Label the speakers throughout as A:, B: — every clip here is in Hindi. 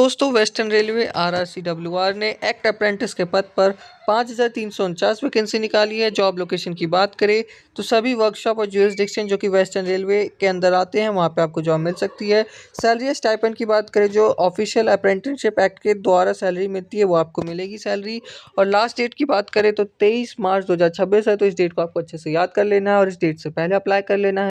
A: दोस्तों वेस्टर्न रेलवे RRCWR ने एक्ट अप्रेंटिस के पद पर 5,349 वैकेंसी निकाली है। जॉब लोकेशन की बात करें तो सभी वर्कशॉप और ज्यूरिसडिक्शन जो कि वेस्टर्न रेलवे के अंदर आते हैं वहां पे आपको जॉब मिल सकती है। सैलरी स्टाइपेंड की बात करें जो ऑफिशियल अप्रेंटिसशिप एक्ट के द्वारा सैलरी मिलती है वो आपको मिलेगी सैलरी। और लास्ट डेट की बात करें तो 23 मार्च 2026 है, तो इस डेट को आपको अच्छे से याद कर लेना है और इस डेट से पहले अप्लाई कर लेना है।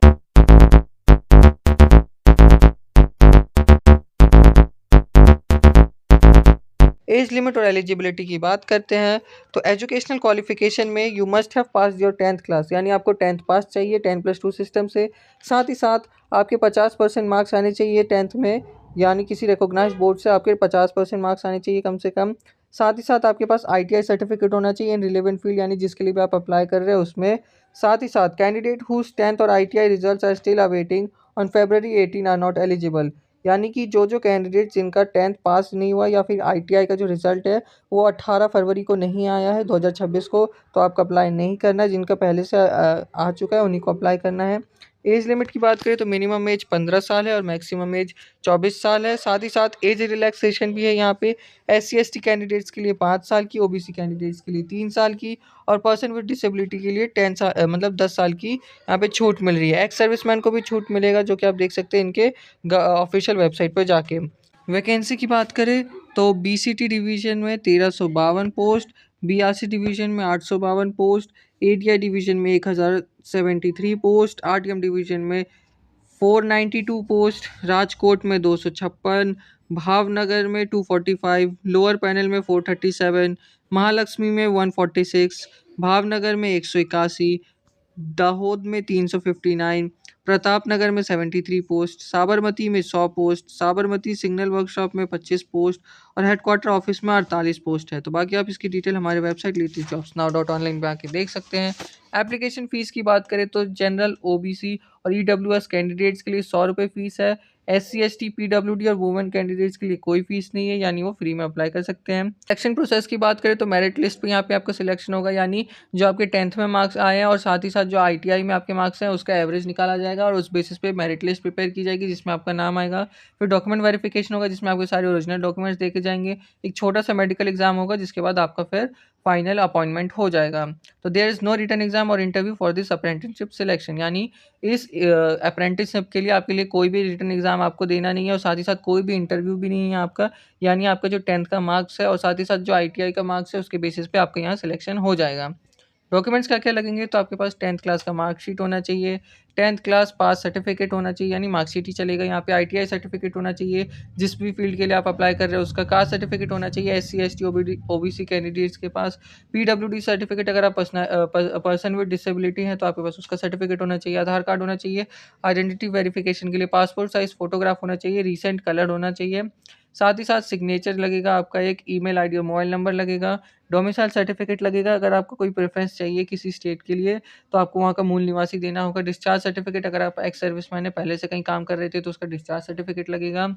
A: एज लिमिट और एलिजिबिलिटी की बात करते हैं तो एजुकेशनल क्वालिफिकेशन में you must have pass your 10th class, यानी आपको 10th पास चाहिए 10+2 सिस्टम से। साथ ही साथ आपके 50% मार्क्स आने चाहिए 10th में, यानी किसी रिकॉग्नाइज बोर्ड से आपके 50% मार्क्स आने चाहिए कम से कम। साथ ही साथ आपके पास ITI सर्टिफिकेट होना चाहिए इन रिलेवेंट फील्ड, यानी जिसके लिए भी आप अप्लाई कर रहे हैं उसमें। साथ ही साथ कैंडिडेट हुज 10th और ITI results are still awaiting on February 18 are not eligible, यानी कि जो कैंडिडेट जिनका 10th पास नहीं हुआ या फिर ITI का जो रिज़ल्ट है वो 18 फरवरी को नहीं आया है 2026 को, तो आपको अप्लाई नहीं करना है। जिनका पहले से आ चुका है उन्हीं को अप्लाई करना है। एज लिमिट की बात करें तो मिनिमम एज 15 साल है और मैक्सिमम एज 24 साल है। साथ ही साथ एज रिलैक्सेशन भी है यहाँ पे। SC ST कैंडिडेट्स के लिए 5 साल की, OBC कैंडिडेट्स के लिए 3 साल की और पर्सन विद डिसेबिलिटी के लिए 10 साल मतलब 10 साल की यहाँ पे छूट मिल रही है। एक्स सर्विसमैन को भी छूट मिलेगा जो कि आप देख सकते हैं इनके ऑफिशियल वेबसाइट पर जाके। वैकेंसी की बात करें तो BCT डिवीजन में 1352 पोस्ट, BRC डिवीजन में 852 पोस्ट, ADI डिवीजन में 1073 पोस्ट, RTM डिवीजन में 492 पोस्ट, राजकोट में 256, भावनगर में 245, लोअर पैनल में 437, महालक्ष्मी में 146, भावनगर में 181, दाहोद में 359, प्रतापनगर में 73 पोस्ट, साबरमती में 100 पोस्ट, साबरमती सिग्नल वर्कशॉप में 25 पोस्ट और हेडक्वार्टर ऑफिस में 48 पोस्ट है। तो बाकी आप इसकी डिटेल हमारे वेबसाइट latestjobsnow.online पे आके देख सकते हैं। एप्लीकेशन फ़ीस की बात करें तो जनरल, OBC और EWS कैंडिडेट्स के लिए 100 रुपये फ़ीस है। SC ST PWD और वुमेन कैंडिडेट्स के लिए कोई फीस नहीं है, यानी वो फ्री में अप्लाई कर सकते हैं। सिलेक्शन प्रोसेस की बात करें तो मेरिट लिस्ट पे यहाँ पे आपका सिलेक्शन होगा, यानी जो आपके 10th में मार्क्स आए हैं और साथ ही साथ जो ITI में आपके मार्क्स हैं उसका एवरेज निकाला जाएगा और उस बेसिस पे मेरिट लिस्ट प्रिपेयर की जाएगी जिसमें आपका नाम आएगा। फिर डॉक्यूमेंट वेरिफिकेशन होगा जिसमें आपके सारे ओरिजिनल डॉक्यूमेंट्स देखे जाएंगे। एक छोटा सा मेडिकल एग्जाम होगा जिसके बाद आपका फिर फाइनल अपॉइंटमेंट हो जाएगा। तो there is no written exam और interview for this apprenticeship selection, यानी इस अप्रेंटिसशिप के लिए आपके लिए कोई भी रिटन एग्जाम आपको देना नहीं है और साथ ही साथ कोई भी इंटरव्यू भी नहीं है आपका, यानी आपका जो 10th का मार्क्स है और साथ ही साथ जो ITI का मार्क्स है उसके बेसिस पे आपका यहाँ सिलेक्शन हो जाएगा। डॉक्यूमेंट्स क्या क्या लगेंगे तो आपके पास 10th क्लास का मार्कशीट होना चाहिए, 10th क्लास पास सर्टिफिकेट होना चाहिए, यानी मार्कशीट ही चलेगा यहाँ पे। ITI सर्टिफिकेट होना चाहिए जिस भी फील्ड के लिए आप अप्लाई कर रहे हो उसका। कास्ट सर्टिफिकेट होना चाहिए SC ST OBC कैंडिडेट्स के पास। PWD सर्टिफिकेट अगर आप पर्सन विद डिसेबिलिटी हैं तो आपके पास उसका सर्टिफिकेट होना चाहिए। आधार कार्ड होना चाहिए आइडेंटिटी वेरिफिकेशन के लिए। पासपोर्ट साइज फोटोग्राफ होना चाहिए, रिसेंट कलर होना चाहिए। साथ ही साथ सिग्नेचर लगेगा आपका, एक ईमेल ID और मोबाइल नंबर लगेगा। डोमिसाइल सर्टिफिकेट लगेगा, अगर आपको कोई प्रेफरेंस चाहिए किसी स्टेट के लिए तो आपको वहाँ का मूल निवासी देना होगा। डिस्चार्ज सर्टिफिकेट, अगर आप एक्स सर्विसमैन है पहले से कहीं काम कर रहे थे तो उसका डिस्चार्ज सर्टिफिकेट लगेगा।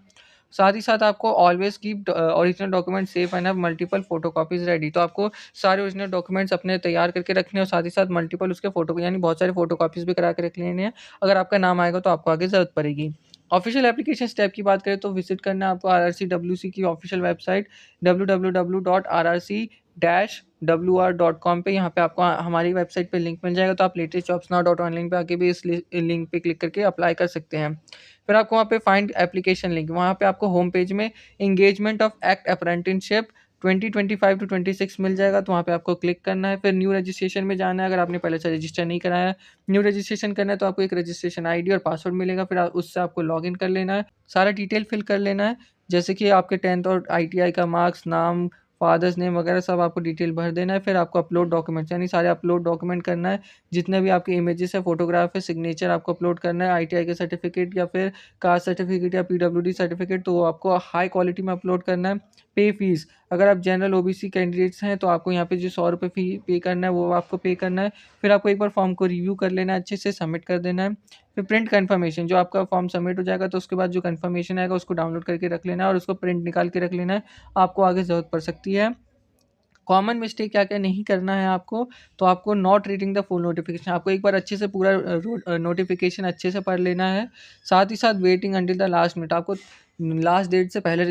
A: साथ ही साथ आपको always keep original document safe and have multiple photocopies ready, तो आपको सारे ओरिजिनल डॉक्यूमेंट्स अपने तैयार करके रखने हैं और साथ ही साथ मल्टीपल उसके फोटो यानी बहुत सारे फोटोकॉपीज भी करा के रख लेने हैं। अगर आपका नाम आएगा तो आपको आगे ज़रूरत पड़ेगी। ऑफिशियल एप्लीकेशन स्टेप की बात करें तो विजिट करना है आपको RRCWC की ऑफिशियल वेबसाइट www.rrc-wr.com पे। यहाँ पे आपको हमारी वेबसाइट पे लिंक मिल जाएगा, तो आप latestjobsnow.online पे आके भी इस लिंक पे क्लिक करके अप्लाई कर सकते हैं। फिर आपको वहाँ पे फाइंड एप्लीकेशन लिंक, वहाँ पे आपको होम पेज में engagement of act apprenticeship 2025 to 26 मिल जाएगा, तो वहाँ पे आपको क्लिक करना है। फिर न्यू रजिस्ट्रेशन में जाना है, अगर आपने पहले से रजिस्टर नहीं कराया है, न्यू रजिस्ट्रेशन करना है तो आपको एक रजिस्ट्रेशन ID और पासवर्ड मिलेगा। फिर उससे आपको लॉगिन कर लेना है, सारा डिटेल फिल कर लेना है, जैसे कि आपके 10th और ITI का मार्क्स, नाम, फादर्स नेम वगैरह सब आपको डिटेल भर देना है। फिर आपको अपलोड डॉक्यूमेंट्स यानी सारे अपलोड डॉक्यूमेंट करना है, जितने भी आपके इमेजेस है, फोटोग्राफ है, सिग्नेचर आपको अपलोड करना है। ITI के सर्टिफिकेट या फिर कास्ट सर्टिफिकेट या PWD सर्टिफिकेट तो वो आपको हाई क्वालिटी में अपलोड करना है। पे फीस, अगर आप जनरल OBC कैंडिडेट्स हैं तो आपको यहाँ पे जो 100 रुपये फ़ी पे करना है वो आपको पे करना है। फिर आपको एक बार फॉर्म को रिव्यू कर लेना है, अच्छे से सबमिट कर देना है। फिर प्रिंट कन्फर्मेशन, जो आपका फॉर्म सबमिट हो जाएगा तो उसके बाद जो कन्फर्मेशन आएगा उसको डाउनलोड करके रख लेना है और उसको प्रिंट निकाल के रख लेना है, आपको आगे ज़रूरत पड़ सकती है। कॉमन मिस्टेक क्या क्या नहीं करना है आपको, तो आपको not reading the full notification, आपको एक बार अच्छे से पूरा नोटिफिकेशन अच्छे से पढ़ लेना है। साथ ही साथ waiting until the last minute, आपको लास्ट डेट से पहले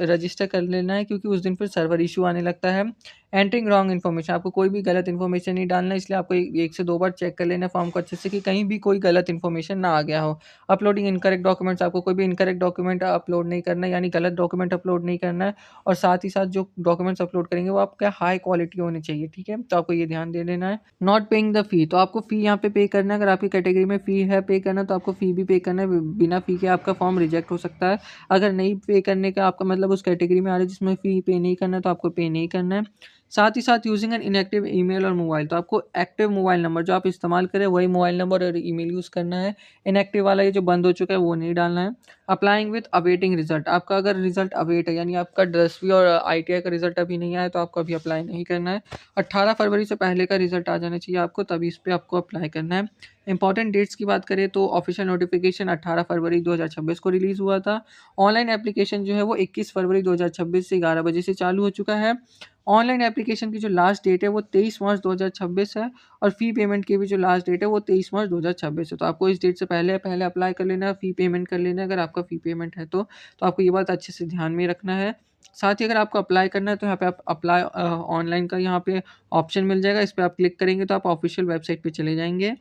A: रजिस्टर कर लेना है, क्योंकि उस दिन फिर सर्वर इशू आने लगता है। एंटरिंग रॉन्ग इन्फॉर्मेशन, आपको कोई भी गलत इन्फॉर्मेशन नहीं डालना है, इसलिए आपको एक से दो बार चेक कर लेना फॉर्म को अच्छे से कि कहीं भी कोई गलत इन्फॉर्मेशन ना आ गया हो। अपलोडिंग इनकरेक्ट डॉक्यूमेंट्स, आपको कोई भी इनकरेक्ट डॉक्यूमेंट अपलोड नहीं करना है, यानी गलत डॉक्यूमेंट अपलोड नहीं करना है। और साथ ही साथ जो डॉक्यूमेंट्स अपलोड करेंगे वो आपका हाई क्वालिटी होने चाहिए, ठीक है, तो आपको ये ध्यान दे लेना है। नॉट पेइंग द फी, तो आपको फ़ी यहाँ पे पे करना है। अगर आपकी कैटेगरी में फ़ी है पे करना, तो आपको फ़ी भी पे करना है। बिना फ़ी के आपका फॉर्म रिजेक्ट हो सकता है। अगर नहीं पे करने का आपका मतलब उस कैटेगरी में आ रहा है जिसमें फ़ी पे नहीं करना है, तो आपको पे नहीं करना है। साथ ही साथ यूजिंग एन इनएक्टिव ईमेल और मोबाइल, तो आपको एक्टिव मोबाइल नंबर जो आप इस्तेमाल करें वही मोबाइल नंबर और ईमेल यूज़ करना है। इनएक्टिव वाला ये जो बंद हो चुका है वो नहीं डालना है। अप्लाइंग विथ अवेटिंग रिजल्ट, आपका अगर रिजल्ट अवेट है, यानी आपका 10वीं और आईटीआई का रिजल्ट अभी नहीं आया, तो आपको अभी अप्लाई नहीं करना है। 18 फरवरी से पहले का रिजल्ट आ जाना चाहिए आपको, तभी इस पे आपको अप्लाई करना है। इंपॉर्टेंट डेट्स की बात करें तो ऑफिशियल नोटिफिकेशन 18 फरवरी 2026 को रिलीज़ हुआ था। ऑनलाइन एप्लीकेशन जो है वो 21 फरवरी 2026 से 11 बजे से चालू हो चुका है। ऑनलाइन एप्लीकेशन की जो लास्ट डेट है वो 23 मार्च 2026 है, और फ़ी पेमेंट की भी जो लास्ट डेट है वो 23 मार्च 2026 है। तो आपको इस डेट से पहले पहले अप्लाई कर लेना है, फ़ी पेमेंट कर लेना है अगर आपका फ़ी पेमेंट है तो आपको ये बात अच्छे से ध्यान में रखना है। साथ ही अगर आपको अप्लाई करना है तो यहाँ पे आप अप्लाई ऑनलाइन का यहाँ पे ऑप्शन मिल जाएगा, इस पे आप क्लिक करेंगे तो आप ऑफिशियल वेबसाइट पे चले जाएँगे।